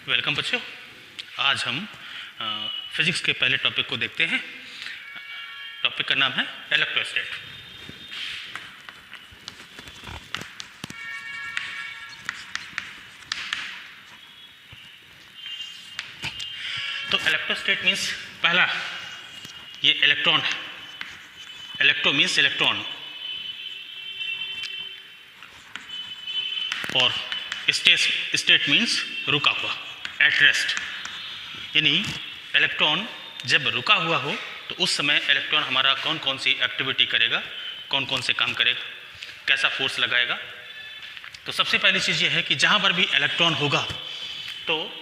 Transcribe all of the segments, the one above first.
Welcome बच्चों। आज हम फिजिक्स के पहले टॉपिक को देखते हैं। टॉपिक का नाम है इलेक्ट्रोस्टैट। तो इलेक्ट्रोस्टैट मीन्स पहला ये इलेक्ट्रॉन है। इलेक्ट्रो मीन्स इलेक्ट्रॉन और स्टेट मीन्स रुका हुआ, एट रेस्ट। यानी इलेक्ट्रॉन जब रुका हुआ हो तो उस समय इलेक्ट्रॉन हमारा कौन कौन सी एक्टिविटी करेगा, कौन कौन से काम करेगा, कैसा फोर्स लगाएगा। तो सबसे पहली चीज़ ये है कि जहाँ पर भी इलेक्ट्रॉन होगा तो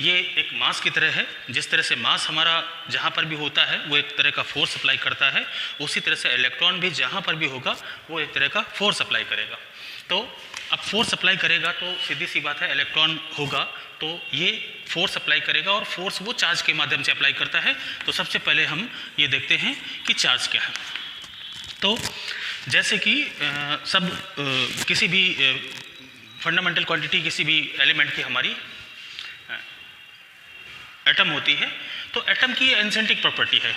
ये एक मास की तरह है। जिस तरह से मास हमारा जहाँ पर भी होता है वो एक तरह का फोर्स अप्लाई करता है, उसी तरह से इलेक्ट्रॉन भी जहाँ पर भी होगा वो एक तरह का फोर्स अप्लाई करेगा। तो अब फोर्स अप्लाई करेगा तो सीधी सी बात है, इलेक्ट्रॉन होगा तो ये फोर्स अप्लाई करेगा और फोर्स वो चार्ज के माध्यम से अप्लाई करता है। तो सबसे पहले हम ये देखते हैं कि चार्ज क्या है। तो जैसे कि किसी भी फंडामेंटल क्वांटिटी, किसी भी एलिमेंट की हमारी एटम होती है, तो एटम की एनसेंटिक प्रॉपर्टी है।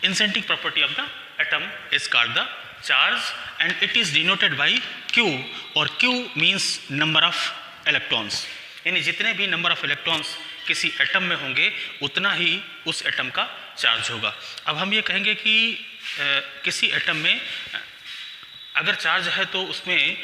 Intrinsic property of the atom is called the charge and it is denoted by Q, और Q means number of electrons। यानी जितने भी नंबर ऑफ इलेक्ट्रॉन्स किसी एटम में होंगे उतना ही उस एटम का चार्ज होगा। अब हम ये कहेंगे कि किसी एटम में अगर चार्ज है तो उसमें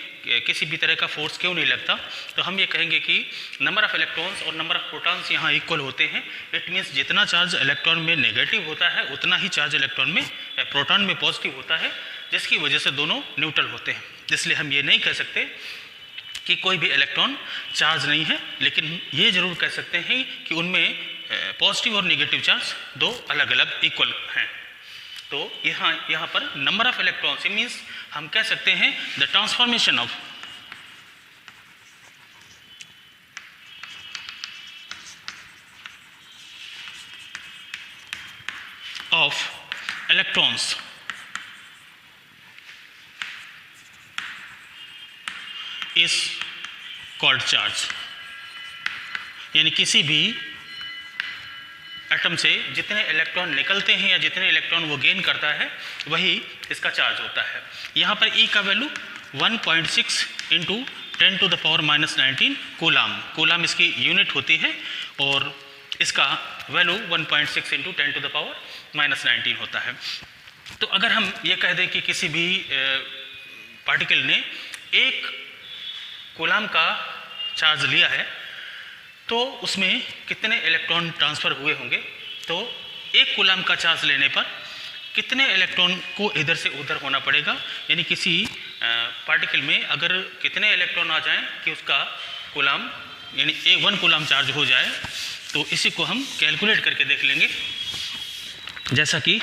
किसी भी तरह का फोर्स क्यों नहीं लगता, तो हम ये कहेंगे कि नंबर ऑफ इलेक्ट्रॉन्स और नंबर ऑफ प्रोटॉन्स यहाँ इक्वल होते हैं। इट मीन्स जितना चार्ज इलेक्ट्रॉन में नेगेटिव होता है उतना ही चार्ज इलेक्ट्रॉन में प्रोटॉन में पॉजिटिव होता है, जिसकी वजह से दोनों न्यूट्रल होते हैं। इसलिए हम ये नहीं कह सकते कि कोई भी इलेक्ट्रॉन चार्ज नहीं है, लेकिन ये जरूर कह सकते हैं कि उनमें पॉजिटिव और नेगेटिव चार्ज दो अलग अलग इक्वल हैं। तो यहाँ पर नंबर ऑफ इलेक्ट्रॉन्स मीन्स हम कह सकते हैं the transformation of electrons is called charge. यानी किसी भी एटम से जितने इलेक्ट्रॉन निकलते हैं या जितने इलेक्ट्रॉन वो गेन करता है वही इसका चार्ज होता है। यहाँ पर E का वैल्यू 1.6 इंटू 10⁻⁻19 कूलाम इसकी यूनिट होती है और इसका वैल्यू 1.6 इंटू 10⁻⁻19 होता है। तो अगर हम ये कह दें कि किसी भी पार्टिकल ने 1 कूलाम का चार्ज लिया है तो उसमें कितने इलेक्ट्रॉन ट्रांसफ़र हुए होंगे, तो 1 कूलाम का चार्ज लेने पर कितने इलेक्ट्रॉन को इधर से उधर होना पड़ेगा। यानी किसी पार्टिकल में अगर कितने इलेक्ट्रॉन आ जाएं कि उसका कूलाम यानी 1 कूलाम चार्ज हो जाए, तो इसी को हम कैलकुलेट करके देख लेंगे। जैसा कि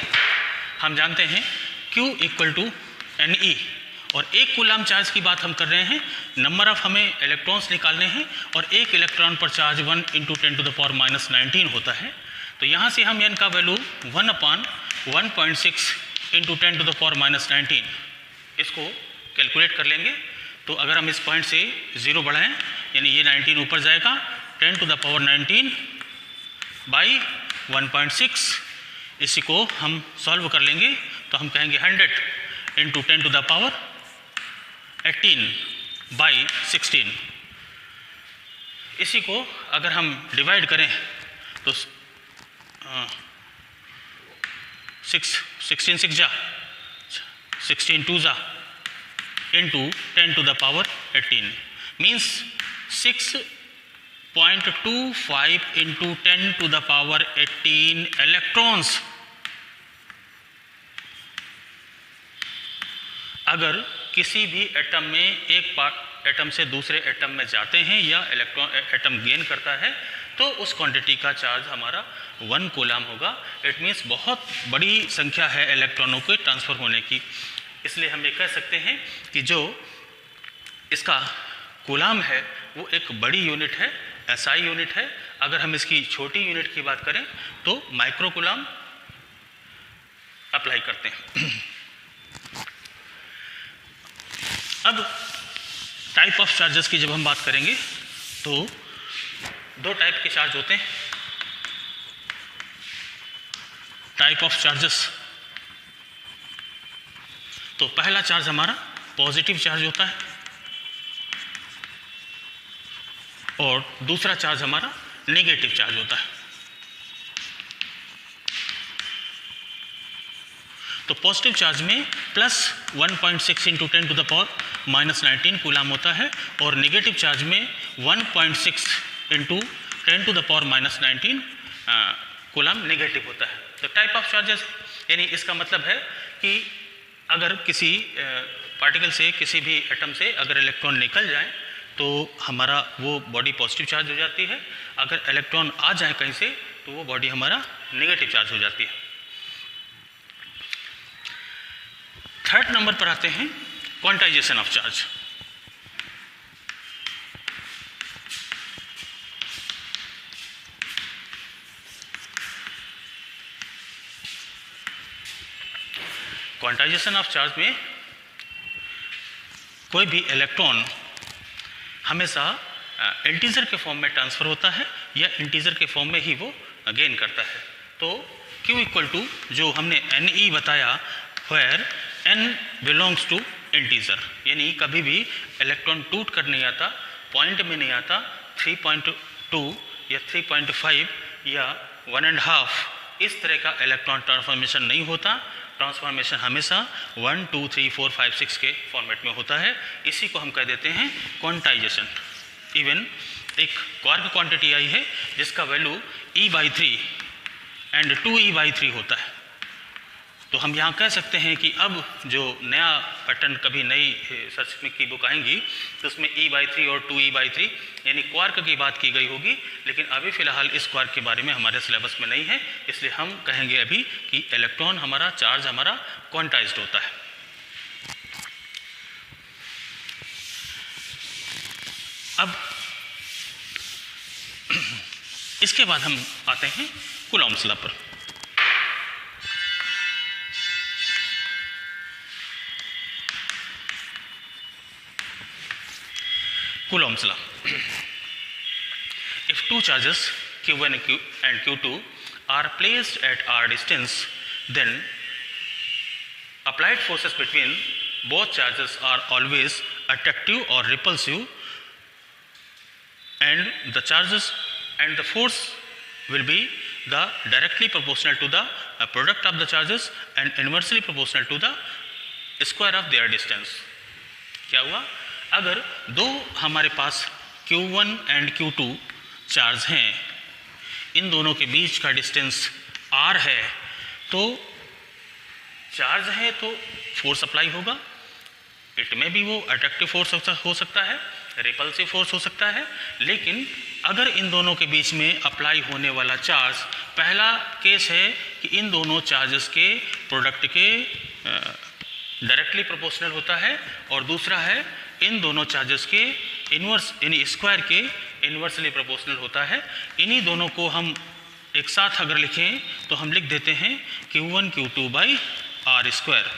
हम जानते हैं Q = NE, और 1 कूलाम चार्ज की बात हम कर रहे हैं। नंबर ऑफ हमें इलेक्ट्रॉन्स निकालने हैं और 1 इलेक्ट्रॉन पर चार्ज 1 × 10⁻⁻19 होता है। तो यहाँ से हम n का वैल्यू 1/1.6 × 10⁻⁻19 इसको कैलकुलेट कर लेंगे। तो अगर हम इस पॉइंट से 0 बढ़ाएं यानी ये 19 ऊपर जाएगा, 10⁻19 बाई 1.6, इसी को हम सॉल्व कर लेंगे तो हम कहेंगे 100 × 10⁻18 बाई 16। इसी को अगर हम डिवाइड करें तो 16 6 जा 16 2 जा इंटू 10⁻18 मीन्स 6.25 इंटू 10⁻18 इलेक्ट्रॉन्स। अगर किसी भी एटम में एक एटम से दूसरे एटम में जाते हैं या एटम गेन करता है तो उस क्वांटिटी का चार्ज हमारा 1 कूलाम होगा। इट मीन्स बहुत बड़ी संख्या है इलेक्ट्रॉनों के ट्रांसफ़र होने की। इसलिए हम ये कह सकते हैं कि जो इसका कूलाम है वो एक बड़ी यूनिट है, SI यूनिट है। अगर हम इसकी छोटी यूनिट की बात करें तो माइक्रो कूलाम अप्लाई करते हैं। अब टाइप ऑफ चार्जेस की जब हम बात करेंगे तो दो टाइप के चार्ज होते हैं। टाइप ऑफ चार्जेस, तो पहला चार्ज हमारा पॉजिटिव चार्ज होता है और दूसरा चार्ज हमारा नेगेटिव चार्ज होता है। तो पॉजिटिव चार्ज में plus 1.6 into 10 to the power minus 19 coulomb होता है और नेगेटिव चार्ज में 1.6 into 10 to the power minus 19 coulomb negative होता है। तो टाइप ऑफ चार्जेस यानी इसका मतलब है कि अगर किसी पार्टिकल से, किसी भी एटम से अगर इलेक्ट्रॉन निकल जाए तो हमारा वो बॉडी पॉजिटिव चार्ज हो जाती है, अगर इलेक्ट्रॉन आ जाए कहीं से तो वो बॉडी हमारा नेगेटिव चार्ज हो जाती है। थर्ड नंबर पर आते हैं quantization of charge. Quantization of charge में कोई भी इलेक्ट्रॉन हमेशा इंटीजर के फॉर्म में ट्रांसफर होता है या इंटीजर के फॉर्म में ही वो गेन करता है। तो Q इक्वल टू जो हमने Ne बताया, where n belongs to integer, यानी कभी भी इलेक्ट्रॉन टूट कर नहीं आता, पॉइंट में नहीं आता, 3.2 या 3.5 या 1.5 इस तरह का इलेक्ट्रॉन ट्रांसफॉर्मेशन नहीं होता। ट्रांसफॉर्मेशन हमेशा 1, 2, 3, 4, 5, 6 के फॉर्मेट में होता है। इसी को हम कह देते हैं क्वांटाइजेशन। इवन एक क्वार्क क्वांटिटी आई है जिसका वैल्यू E/3 एंड 2E/3 होता है। तो हम यहाँ कह सकते हैं कि अब जो नया पैटर्न कभी नई सर्च की बुक आएंगी तो उसमें E/3 और 2E/3 यानी क्वार्क की बात की गई होगी, लेकिन अभी फ़िलहाल इस क्वार्क के बारे में हमारे सिलेबस में नहीं है, इसलिए हम कहेंगे अभी कि इलेक्ट्रॉन हमारा, चार्ज हमारा क्वांटाइज्ड होता है। अब इसके बाद हम आते हैं कूलॉम्स लॉ पर। Coulomb's law. If two charges Q1 and Q2 are placed at r distance, then applied forces between both charges are always attractive or repulsive, and the charges and the force will be the directly proportional to the product of the charges and inversely proportional to the square of their distance. क्या हुआ? अगर दो हमारे पास Q1 and Q2 charge हैं, इन दोनों के बीच का distance r है, तो चार्ज है तो फोर्स अप्लाई होगा। इट में भी वो अट्रैक्टिव फोर्स हो सकता है, रिपल्सिव फोर्स हो सकता है, लेकिन अगर इन दोनों के बीच में अप्लाई होने वाला चार्ज, पहला केस है कि इन दोनों चार्जेस के प्रोडक्ट के डायरेक्टली प्रोपोर्शनल होता है, और दूसरा है इन दोनों चार्जेस के इन्वर्स यानी स्क्वायर के इन्वर्सली प्रोपोर्शनल होता है। इन्हीं दोनों को हम एक साथ अगर लिखें तो हम लिख देते हैं Q1 Q2 by r square.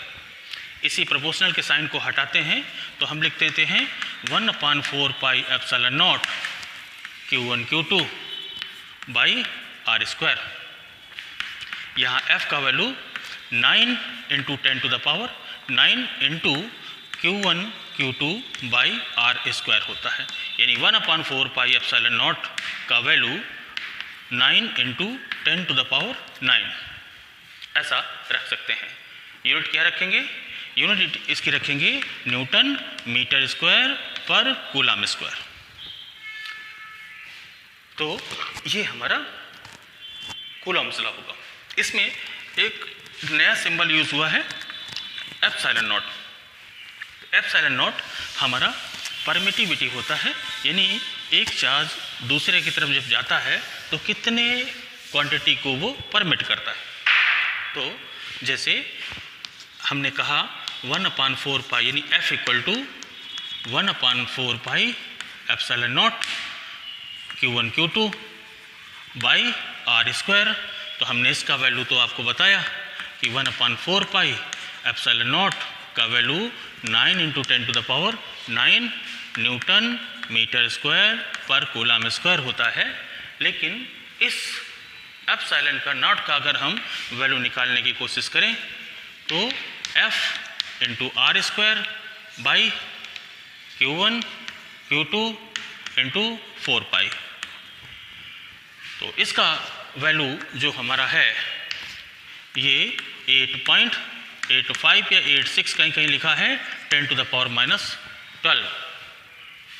इसी प्रोपोर्शनल के साइन को हटाते हैं तो हम लिख देते हैं 1/4 pi epsilon naught Q1 Q2 by r square. यहाँ f का value 9 into 10 to the power 9 into Q1 Q2 by r square होता है, यानी 1/4 पाई एप्सिलॉन नॉट का value 9 into 10 to the power 9 ऐसा रख सकते हैं। यूनिट क्या रखेंगे? यूनिट इसकी रखेंगे न्यूटन मीटर स्क्वायर पर कूलम स्क्वायर। तो ये हमारा कूलॉम्स लॉ होगा। इसमें एक नया सिंबल यूज हुआ है एप्सिलॉन नॉट। एप्सिलॉन नॉट हमारा परमिटिविटी होता है, यानी एक चार्ज दूसरे की तरफ जब जाता है तो कितने क्वांटिटी को वो परमिट करता है। तो जैसे हमने कहा 1/4 पाई यानी F equal to 1/4 pi epsilon naught Q1 Q2 by r square. तो हमने इसका वैल्यू तो आपको बताया कि 1/4 पाई एप्सिलॉन नॉट का value 9 into 10⁹ newton metre square पर कूलम स्क्वायर होता है। लेकिन इस एप्सिलॉन का नॉट का अगर हम वैल्यू निकालने की कोशिश करें तो F into r square by Q1 Q2 into 4 pi. तो इसका वैल्यू जो हमारा है ये 8.85 या 86 कहीं कहीं लिखा है 10⁻⁻12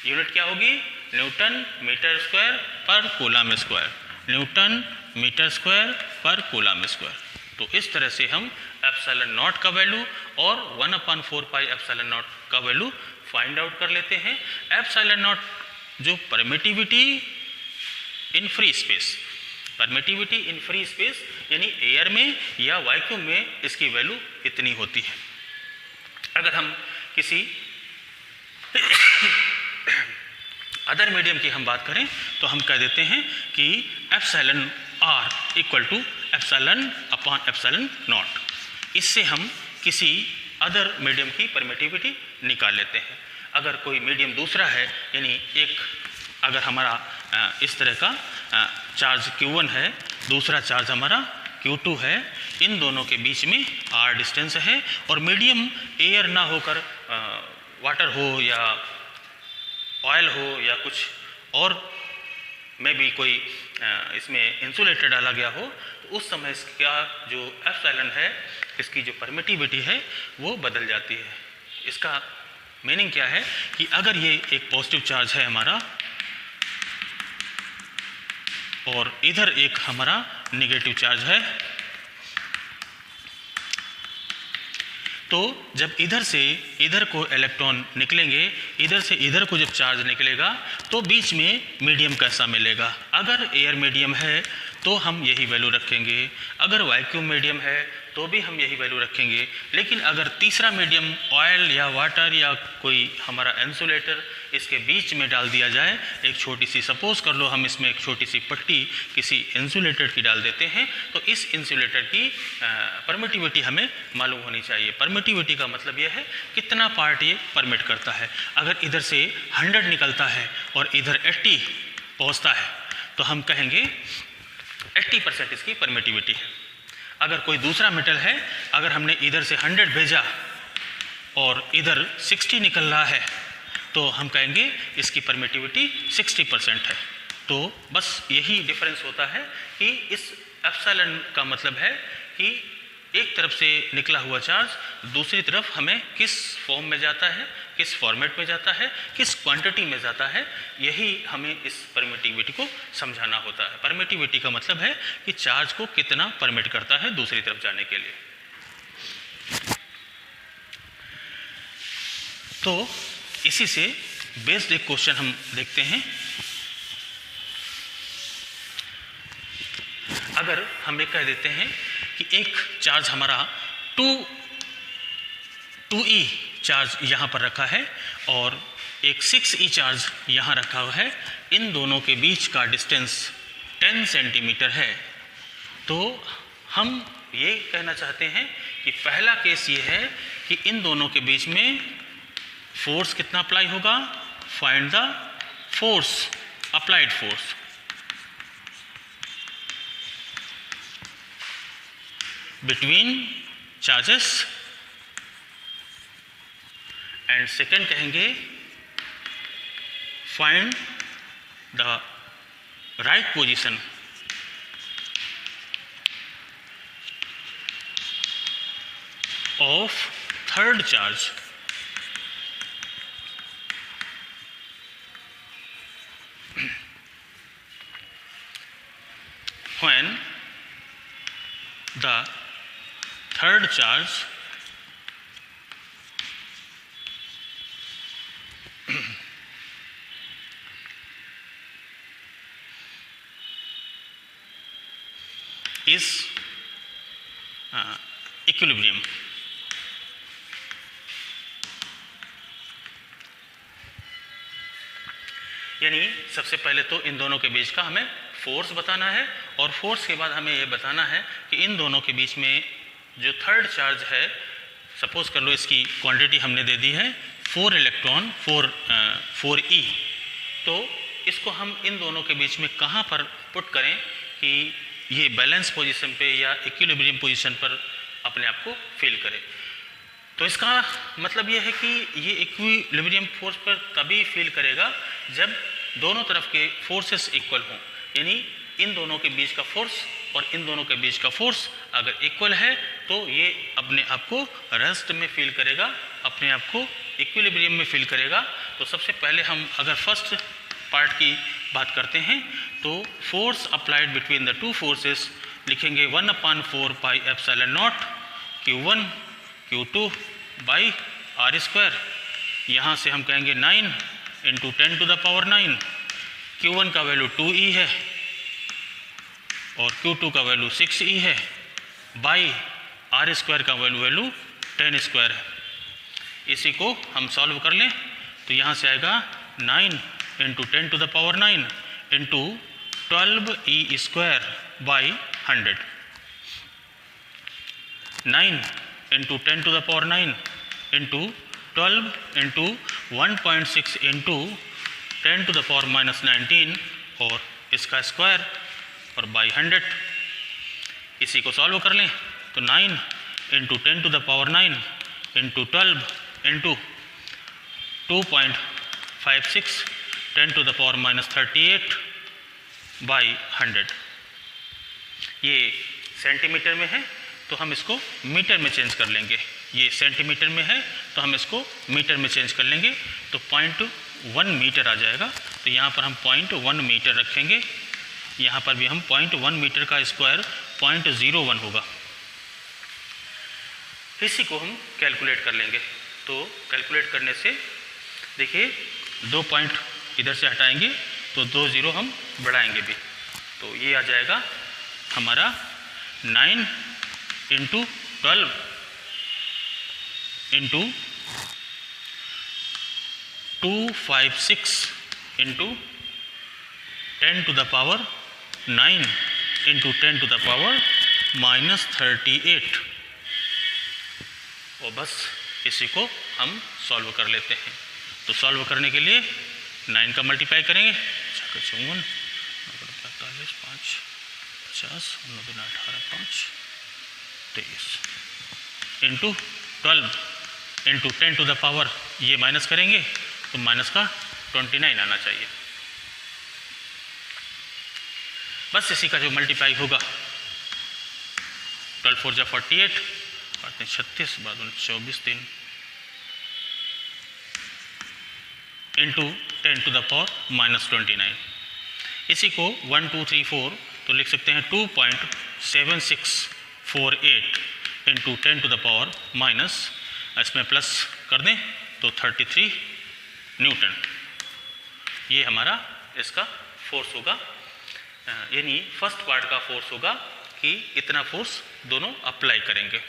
यूनिट क्या होगी? न्यूटन मीटर स्क्वायर पर coulomb square, newton metre square पर कूलम स्क्वायर। तो इस तरह से हम एप्सिलॉन नॉट का वैल्यू और 1/4 पाई एप्सिलॉन नॉट का वैल्यू फाइंड आउट कर लेते हैं। एप्सिलॉन नॉट जो permittivity in free space, permittivity in free space यानी एयर में या वैक्यूम में इसकी वैल्यू इतनी होती है। अगर हम किसी अदर मीडियम की हम बात करें तो हम कह देते हैं कि epsilon r equal to epsilon upon epsilon naught. इससे हम किसी अदर मीडियम की परमिटिविटी निकाल लेते हैं। अगर कोई मीडियम दूसरा है यानी एक अगर हमारा इस तरह का चार्ज Q1 है, दूसरा चार्ज हमारा Q2 है, इन दोनों के बीच में R डिस्टेंस है और मीडियम एयर ना होकर वाटर हो या ऑयल हो या कुछ और में भी कोई इसमें इंसुलेटर डाला गया हो, तो उस समय इसका जो एप्सिलॉन है, इसकी जो परमिटिविटी है वो बदल जाती है। इसका मीनिंग क्या है कि अगर ये एक पॉजिटिव चार्ज है हमारा और इधर एक हमारा नेगेटिव चार्ज है, तो जब इधर से इधर को इलेक्ट्रॉन निकलेंगे, इधर से इधर को जब चार्ज निकलेगा तो बीच में मीडियम कैसा मिलेगा? अगर एयर मीडियम है तो हम यही वैल्यू रखेंगे, अगर वैक्यूम मीडियम है तो भी हम यही वैल्यू रखेंगे। लेकिन अगर तीसरा मीडियम ऑयल या वाटर या कोई हमारा इंसुलेटर इसके बीच में डाल दिया जाए, एक छोटी सी सपोज कर लो हम इसमें एक छोटी सी पट्टी किसी इंसुलेटर की डाल देते हैं, तो इस इंसुलेटर की परमिटिविटी हमें मालूम होनी चाहिए। परमिटिविटी का मतलब यह है कितना पार्ट ये परमिट करता है। अगर इधर से 100 निकलता है और इधर 80 पहुँचता है तो हम कहेंगे 80% इसकी परमिटिविटी है। अगर कोई दूसरा मेटल है, अगर हमने इधर से 100 भेजा और इधर 60 निकल रहा है तो हम कहेंगे इसकी परमिटिविटी 60% है। तो बस यही डिफरेंस होता है कि इस एप्सिलॉन का मतलब है कि एक तरफ से निकला हुआ चार्ज दूसरी तरफ हमें किस फॉर्म में जाता है, किस फॉर्मेट में जाता है, किस क्वांटिटी में जाता है, यही हमें इस परमिटिविटी को समझाना होता है। परमिटिविटी का मतलब है कि चार्ज को कितना परमिट करता है दूसरी तरफ जाने के लिए। तो इसी से बेस्ड एक क्वेश्चन हम देखते हैं। अगर हम एक कह देते हैं कि एक चार्ज हमारा 2e चार्ज यहाँ पर रखा है और एक 6e चार्ज यहाँ रखा हुआ है, इन दोनों के बीच का डिस्टेंस 10 सेंटीमीटर है, तो हम ये कहना चाहते हैं कि पहला केस ये है कि इन दोनों के बीच में फोर्स कितना अप्लाई होगा। Find the force, applied force. Between charges and second कहेंगे find the right position of third charge when the third charge is equilibrium। यानी सबसे पहले तो इन दोनों के बीच का हमें फोर्स बताना है और फोर्स के बाद हमें ये बताना है कि इन दोनों के बीच में जो थर्ड चार्ज है सपोज कर लो इसकी क्वांटिटी हमने दे दी है 4 इलेक्ट्रॉन 4e, तो इसको हम इन दोनों के बीच में कहाँ पर पुट करें कि ये बैलेंस पोजीशन पे या इक्विलिब्रियम पोजीशन पर अपने आप को फील करे। तो इसका मतलब ये है कि ये इक्विलिब्रियम फोर्स पर तभी फील करेगा जब दोनों तरफ के फोर्सेस इक्वल हों, यानी इन दोनों के बीच का फोर्स और इन दोनों के बीच का फोर्स अगर इक्वल है तो ये अपने आप को रेस्ट में फील करेगा, अपने आप को इक्विलिब्रियम में फील करेगा। तो सबसे पहले हम अगर फर्स्ट पार्ट की बात करते हैं तो force applied between the two forces लिखेंगे 1/4 pi epsilon naught Q1 Q2 by R square. यहाँ से हम कहेंगे 9 × 10⁻⁹। Q1 का वैल्यू 2e है और Q2 का वैल्यू 6e है, बाई R स्क्वायर का वैल्यू 10 स्क्वायर है। इसी को हम सॉल्व कर लें तो यहाँ से आएगा 9 × 10⁹ into 12e square by 100। 9 × 10⁹ into 12 into 1.6 into 10⁻⁻19 और इसका स्क्वायर और बाई 100। इसी को सॉल्व कर लें तो 9 × 10⁹ इंटू 12 इंटू 2.56 10⁻⁻38 बाई 100। ये सेंटीमीटर में है तो हम इसको मीटर में चेंज कर लेंगे। ये सेंटीमीटर में है तो हम इसको मीटर में चेंज कर लेंगे तो 0.1 मीटर आ जाएगा। तो यहाँ पर हम 0.1 मीटर रखेंगे, यहाँ पर भी हम 0.1 मीटर का स्क्वायर 0.01 होगा। इसी को हम कैलकुलेट कर लेंगे। तो कैलकुलेट करने से देखिए 2 पॉइंट इधर से हटाएंगे तो 2 0 हम बढ़ाएंगे भी, तो ये आ जाएगा हमारा 9 × 12 इंटू 256 इंटू 10⁻⁹ इंटू 10⁻⁻38। और बस इसी को हम सॉल्व कर लेते हैं। तो सॉल्व करने के लिए 9 का मल्टीप्लाई करेंगे 54 45 5 50 19 18 5 23 इंटू 12 इंटू 10⁻, ये माइनस करेंगे तो माइनस का 29 आना चाहिए। बस इसी का जो मल्टीप्लाई होगा 12 4 48 36 बाद 24 3 इंटू 10⁻⁻29। इसी को 1 2 3 4 तो लिख सकते हैं 2.7648 इंटू 10⁻⁻, इसमें प्लस कर दें तो 33 न्यूटन। ये हमारा इसका फोर्स होगा, यानी फर्स्ट पार्ट का फोर्स होगा कि इतना फोर्स दोनों अप्लाई करेंगे।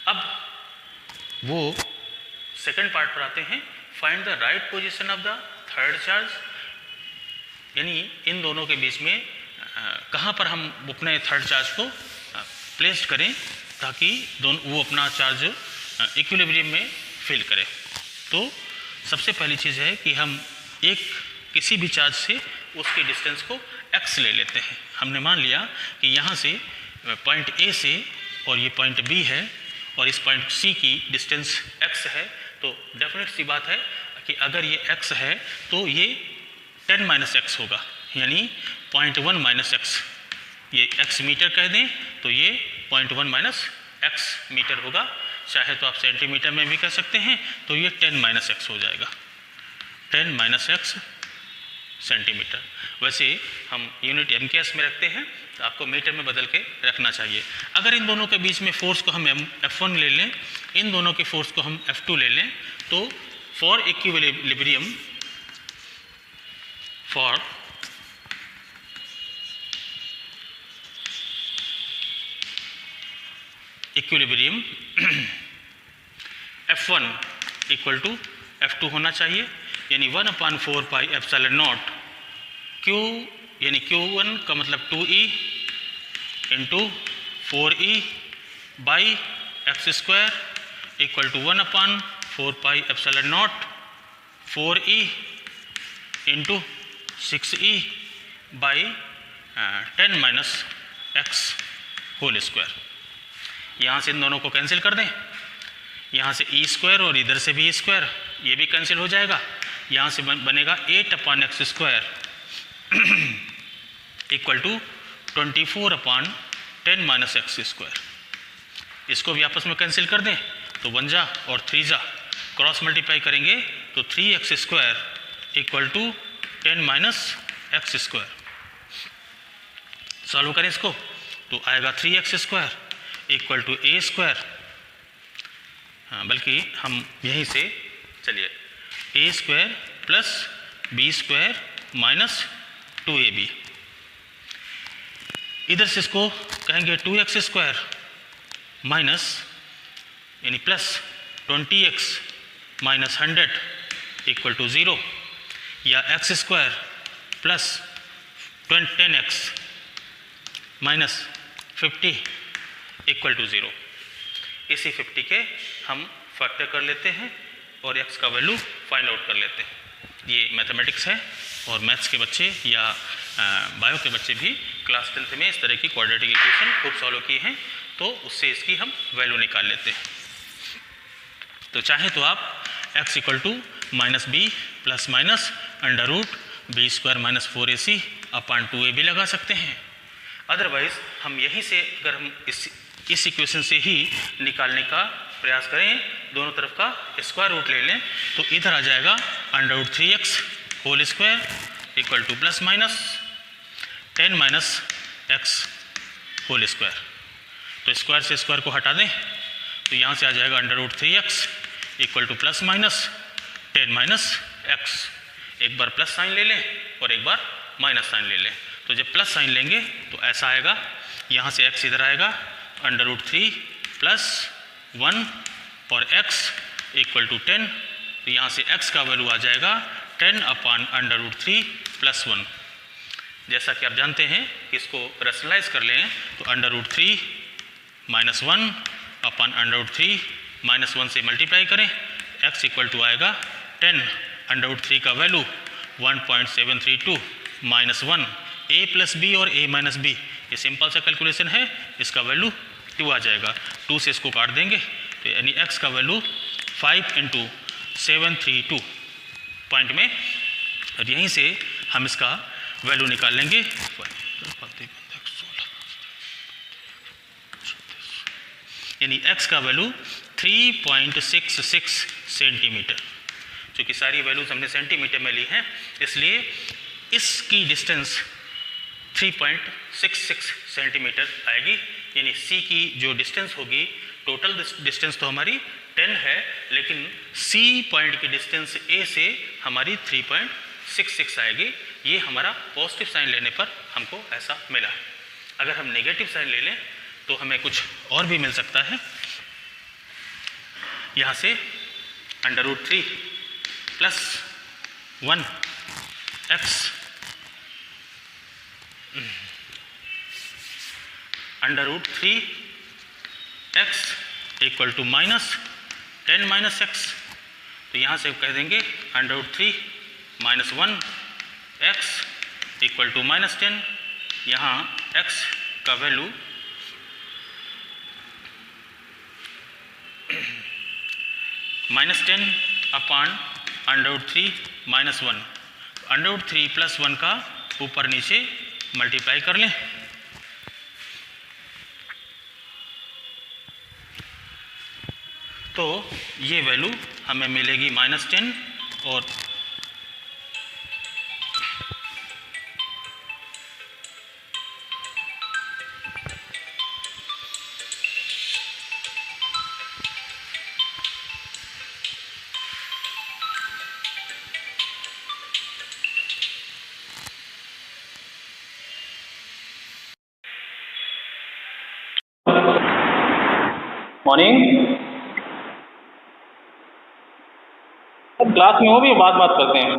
अब वो सेकंड पार्ट पर आते हैं, find the right position of the third charge, यानी इन दोनों के बीच में कहाँ पर हम अपने थर्ड चार्ज को प्लेस करें ताकि दोनों वो अपना चार्ज इक्विलिब्रियम में फील करे। तो सबसे पहली चीज़ है कि हम एक किसी भी चार्ज से उसके डिस्टेंस को x ले लेते हैं। हमने मान लिया कि यहाँ से पॉइंट A से और ये पॉइंट B है और इस पॉइंट C की डिस्टेंस x है, तो डेफिनेट सी बात है कि अगर ये x है तो ये 10 - x होगा, यानी 0.1 - x। ये x मीटर कह दें तो ये 0.1 - x मीटर होगा, चाहे तो आप सेंटीमीटर में भी कह सकते हैं, तो ये 10 - x हो जाएगा, 10 - x सेंटीमीटर। वैसे हम यूनिट MKS में रखते हैं तो आपको मीटर में बदल के रखना चाहिए। अगर इन दोनों के बीच में फोर्स को हम F1 ले लें, इन दोनों के फोर्स को हम F2 ले लें, तो for equilibrium F1 equal to F2 होना चाहिए, यानी 1/4 पाई एप्सिलॉन नॉट Q, यानी Q1 का मतलब 2e into 4e by x square equal to 1/4πε0 4e into 6e by 10 minus x whole square. यहाँ से इन दोनों को कैंसिल कर दें, यहाँ से ई स्क्वायर और इधर से भी ई स्क्वायर, ये भी कैंसिल हो जाएगा। यहाँ से बनेगा 8/x² equal to 24/10 minus x²। इसको भी आपस में कैंसिल कर दें तो 1 जा और 3 जा, क्रॉस मल्टीप्लाई करेंगे तो 3x² equal to 10 minus x²। Solve करें इसको तो आएगा 3x² इक्वल टू a²। हाँ, बल्कि हम यहीं से चलिए a² plus b² minus 2ab, इधर से इसको कहेंगे 2x² माइनस यानी plus 20x minus 100 equal to 0, या x² plus 10x minus 50 equal to 0। इसी 50 के हम फैक्टर कर लेते हैं और x का वैल्यू फाइंड आउट कर लेते हैं। ये मैथमेटिक्स है और मैथ्स के बच्चे या बायो के बच्चे भी क्लास 10th में इस तरह की क्वाड्रेटिक इक्वेशन खूब सॉल्व किए हैं, तो उससे इसकी हम वैल्यू निकाल लेते हैं। तो चाहे तो आप x equal to minus b plus minus √b² minus 4ac upon 2ab लगा सकते हैं। अदरवाइज हम यहीं से अगर हम इस इक्वेशन से ही निकालने का प्रयास करें, दोनों तरफ का स्क्वायर रूट ले लें, तो इधर आ जाएगा √3x whole square equal to plus minus 10 minus x whole square. तो स्क्वायर से स्क्वायर को हटा दें तो यहाँ से आ जाएगा √3x equal to plus minus 10 minus x। एक बार प्लस साइन ले लें और एक बार माइनस साइन ले लें। तो जब प्लस साइन लेंगे तो ऐसा आएगा, यहाँ से x इधर आएगा √3 प्लस 1 और x इक्वल टू 10, तो यहाँ से x का वैल्यू आ जाएगा 10 अपान √3 प्लस 1। जैसा कि आप जानते हैं कि इसको रेशनलाइज कर लें तो √3 माइनस 1 अपान √3 माइनस 1 से मल्टीप्लाई करें, x इक्वल टू आएगा 10 √3 का value 1.732 minus 1, a plus b और a माइनस बी, ये सिंपल सा कैलकुलेशन है, इसका वैल्यू 2 आ जाएगा। 2 से इसको काट देंगे तो यानी x का वैल्यू 5 × 732 पॉइंट में, और यहीं से हम इसका वैल्यू निकाल लेंगे। यानी x का वैल्यू 3.66 सेंटीमीटर। चूँकि सारी वैल्यूज हमने सेंटीमीटर में ली हैं, इसलिए इसकी डिस्टेंस 3.66 सेंटीमीटर आएगी। यानी C की जो डिस्टेंस होगी, टोटल डिस्टेंस तो हमारी 10 है, लेकिन C पॉइंट की डिस्टेंस A से हमारी 3.66 आएगी। ये हमारा पॉजिटिव साइन लेने पर हमको ऐसा मिला। अगर हम नेगेटिव साइन ले लें तो हमें कुछ और भी मिल सकता है। यहाँ से √3 plus 1 x √3 x equal to minus 10 minus x, तो यहाँ से कह देंगे √3 minus 1 x equal to minus 10। यहाँ x का value minus 10 upon √3 minus 1, √3 plus 1 का ऊपर नीचे मल्टीप्लाई कर लें। तो ये वैल्यू हमें मिलेगी -10 और मॉर्निंग क्लास में हो भी बात करते हैं।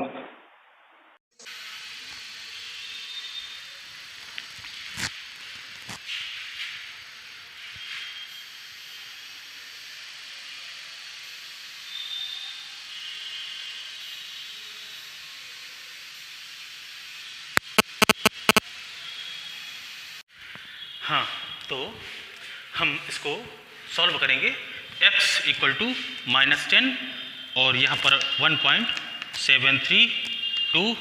इसको सॉल्व करेंगे। x इक्वल टू -10 और यहाँ पर 1.732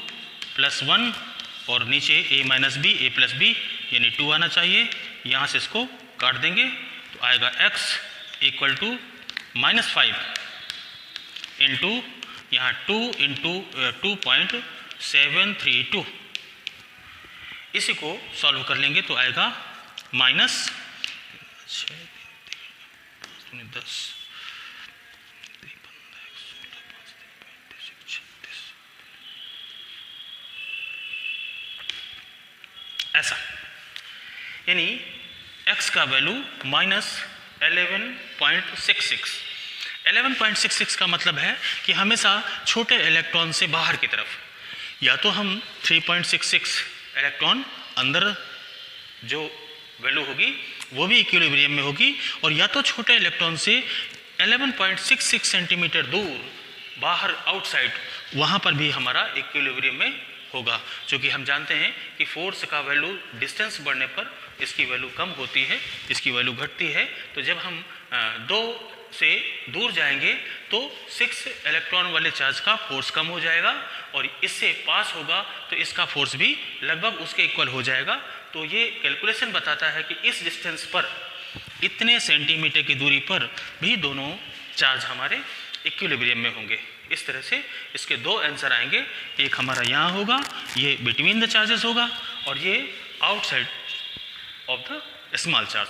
+ 1 और नीचे a - b a + b यानी 2 आना चाहिए। यहाँ से इसको काट देंगे तो आएगा x इक्वल टू -5 इंटू यहाँ 2 इंटू 2.732। इसी को सॉल्व कर लेंगे तो आएगा -10 ऐसा, यानी x का वैल्यू -11.66। 11.66 का मतलब है कि हमेशा छोटे इलेक्ट्रॉन से बाहर की तरफ या तो हम 3.66 इलेक्ट्रॉन अंदर जो वैल्यू होगी वो भी इक्विलिब्रियम में होगी, और या तो छोटे इलेक्ट्रॉन से 11.66 सेंटीमीटर दूर बाहर आउटसाइड वहाँ पर भी हमारा इक्विलिब्रियम में होगा। क्योंकि हम जानते हैं कि फोर्स का वैल्यू डिस्टेंस बढ़ने पर इसकी वैल्यू कम होती है, इसकी वैल्यू घटती है। तो जब हम 2 से दूर जाएंगे तो 6 इलेक्ट्रॉन वाले चार्ज का फोर्स कम हो जाएगा और इससे पास होगा तो इसका फोर्स भी लगभग उसके इक्वल हो जाएगा। तो ये कैलकुलेशन बताता है कि इस डिस्टेंस पर इतने सेंटीमीटर की दूरी पर भी दोनों चार्ज हमारे इक्विलिब्रियम में होंगे। इस तरह से इसके 2 आंसर आएंगे, एक हमारा यहाँ होगा, ये बिटवीन द चार्जेस होगा, और ये outside of the small charge,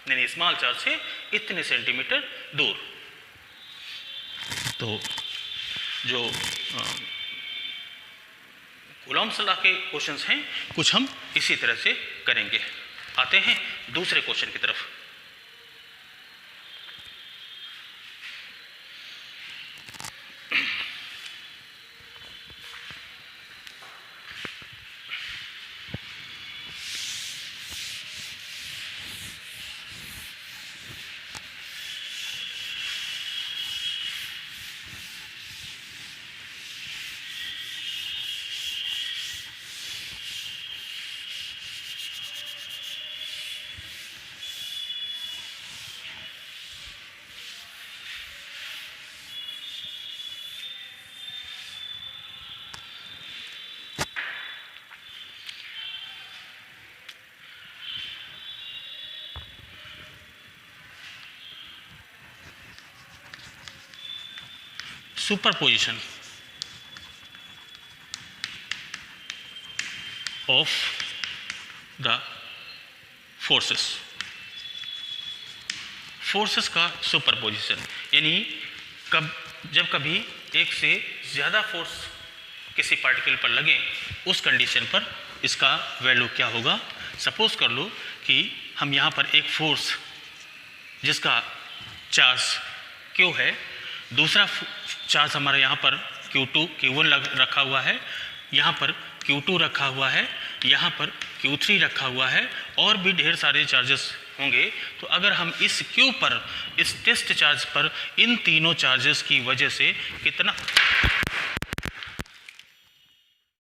यानी स्मॉल चार्ज से इतने सेंटीमीटर दूर। तो जो कूलॉम्स लॉ के क्वेश्चंस हैं कुछ हम इसी तरह से करेंगे। आते हैं दूसरे क्वेश्चन की तरफ। Superposition of the forces, forces का सुपरपोजिशन, यानी जब कभी एक से ज़्यादा फोर्स किसी पार्टिकल पर लगे उस कंडीशन पर इसका वैल्यू क्या होगा। सपोज कर लो कि हम यहाँ पर एक फोर्स जिसका चार्ज Q है, दूसरा चार्ज हमारा यहाँ पर Q2 Q1 रखा हुआ है, यहाँ पर Q2 रखा हुआ है, यहाँ पर Q3 रखा हुआ है, और भी ढेर सारे चार्जेस होंगे। तो अगर हम इस Q पर, इस टेस्ट चार्ज पर इन तीनों चार्जेस की वजह से कितना